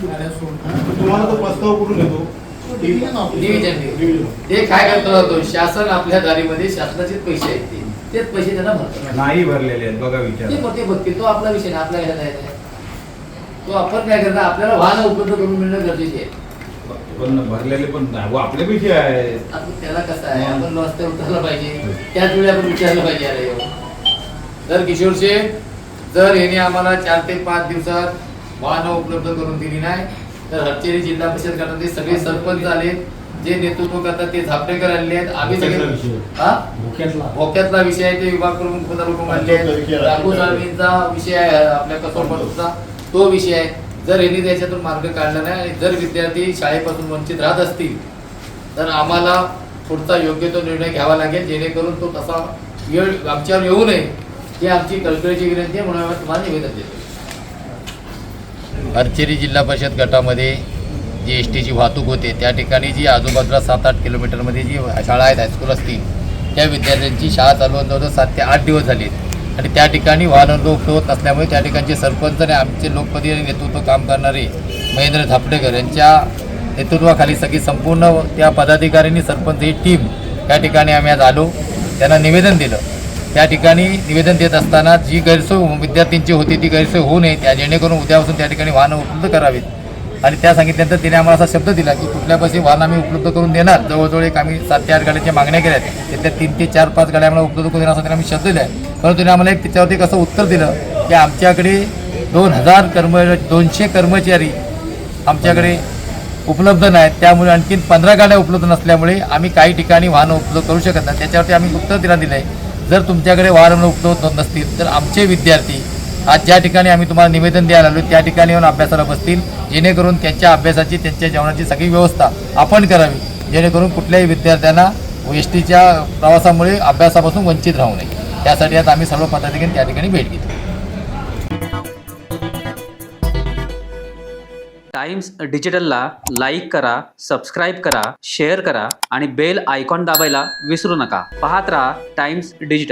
तुम्हाला तो प्रस्ताव कुठून येतो? डिव्हिजन ते काय करतो, शासन आपल्या दारीमध्ये शासनाचेच पैसे आहेत तेच पैसे त्यांना भरतात नाही भरलेले आहेत बघा विचार. ते बघते तो आपला विषय आपल्या ह्याला जायचा आहे. तो आपण काय करता आपल्याला वाहन उपलब्ध करून मिळणं गरजेचे आहे. पण भरलेले पण नाही आपले पैसे आहेत. आता त्याला कसं आहे आपण रस्ते उतरला पाहिजे त्याच वेळी आपण विचारलं पाहिजे. अरे जर किशोर शेठ जर याने आम्हाला 4 ते 5 दिवसात वाहनं उपलब्ध करून दिली नाही तर हरचेरी जिल्हा परिषद गटाचे सगळे सरपंच आले जे नेतृत्व करतात ते झापडेकर आलेले आहेत. आम्ही सगळे भोक्यातला विषय आहे ते विभाग प्रमुख पदाधिकारी मानले आहेत. राघू साळवींचा विषय आहे आपल्या कसोपचा तो विषय आहे. जर यांनी त्याच्यातून मार्ग काढला नाही आणि जर विद्यार्थी शाळेपासून वंचित राहत असतील तर आम्हाला पुढचा योग्य तो निर्णय घ्यावा लागेल जेणेकरून तो तसा वेळ आमच्यावर येऊ नये ही आमची कळकळीची विनंती आहे. म्हणून आम्ही तुम्हाला निवेदन देतो. हरचेरी जिल्हा परिषद गटामध्ये जी एस टीची वाहतूक होते त्या ठिकाणी जी आजूबाजूला 7-8 किलोमीटरमध्ये जी शाळा आहेत हायस्कूल असतील त्या विद्यार्थ्यांची शाळा चालू होऊन 7 ते 8 दिवस झाले आणि त्या ठिकाणी वाहन होत नसल्यामुळे त्या ठिकाणचे सरपंच आणि आमचे लोकप्रतिनिधी नेतृत्व काम करणारे महेंद्र झापडेकर यांच्या नेतृत्वाखाली सगळी संपूर्ण त्या पदाधिकाऱ्यांनी सरपंच ही टीम त्या ठिकाणी आम्ही आज आलो त्यांना निवेदन दिलं. त्या ठिकाणी निवेदन देत असताना जी गैरसोय विद्यार्थ्यांची होती ती गैरसोय होऊ नये त्या जेणेकरून उद्यापासून त्या ठिकाणी वाहनं उपलब्ध करावीत आणि त्या सांगितल्यानंतर तिने आम्हाला असा शब्द दिला की कुठल्यापाशी वाहन आम्ही उपलब्ध करून देणार. जवळजवळ एक आम्ही 7 ते 8 गाड्यांच्या मागण्या केल्या आहेत त्यातल्या 3 ते 4-5 गाड्या आम्हाला उपलब्ध करून देणार असं त्यांना आम्ही शब्द दिला आहे. परंतु तिने आम्हाला एक त्याच्यावरती कसं उत्तर दिलं की आमच्याकडे 200 कर्मचारी आमच्याकडे उपलब्ध नाहीत त्यामुळे आणखीन 15 गाड्या उपलब्ध नसल्यामुळे आम्ही काही ठिकाणी वाहनं उपलब्ध करू शकत नाही. त्याच्यावरती आम्ही उत्तर दिलं आहे जर तुमच्याकडे वाहनं उपलब्ध होत नसतील तर आमचे विद्यार्थी आज ज्या ठिकाणी आम्ही तुम्हाला निवेदन द्यायला आलो त्या ठिकाणी येऊन अभ्यासाला बसतील जेणेकरून त्यांच्या अभ्यासाची त्यांच्या जेवणाची सगळी व्यवस्था आपण करावी जेणेकरून कुठल्याही विद्यार्थ्यांना एस टीच्या प्रवासामुळे अभ्यासापासून वंचित राहू नये. त्यासाठी आज आम्ही सर्व पदाधिकारी त्या ठिकाणी भेट घेतो. टाइम्स डिजिटलला लाईक करा, सबस्क्राईब करा, शेअर करा आणि बेल आयकॉन दाबायला विसरू नका. पाहत रहा टाइम्स डिजिटल.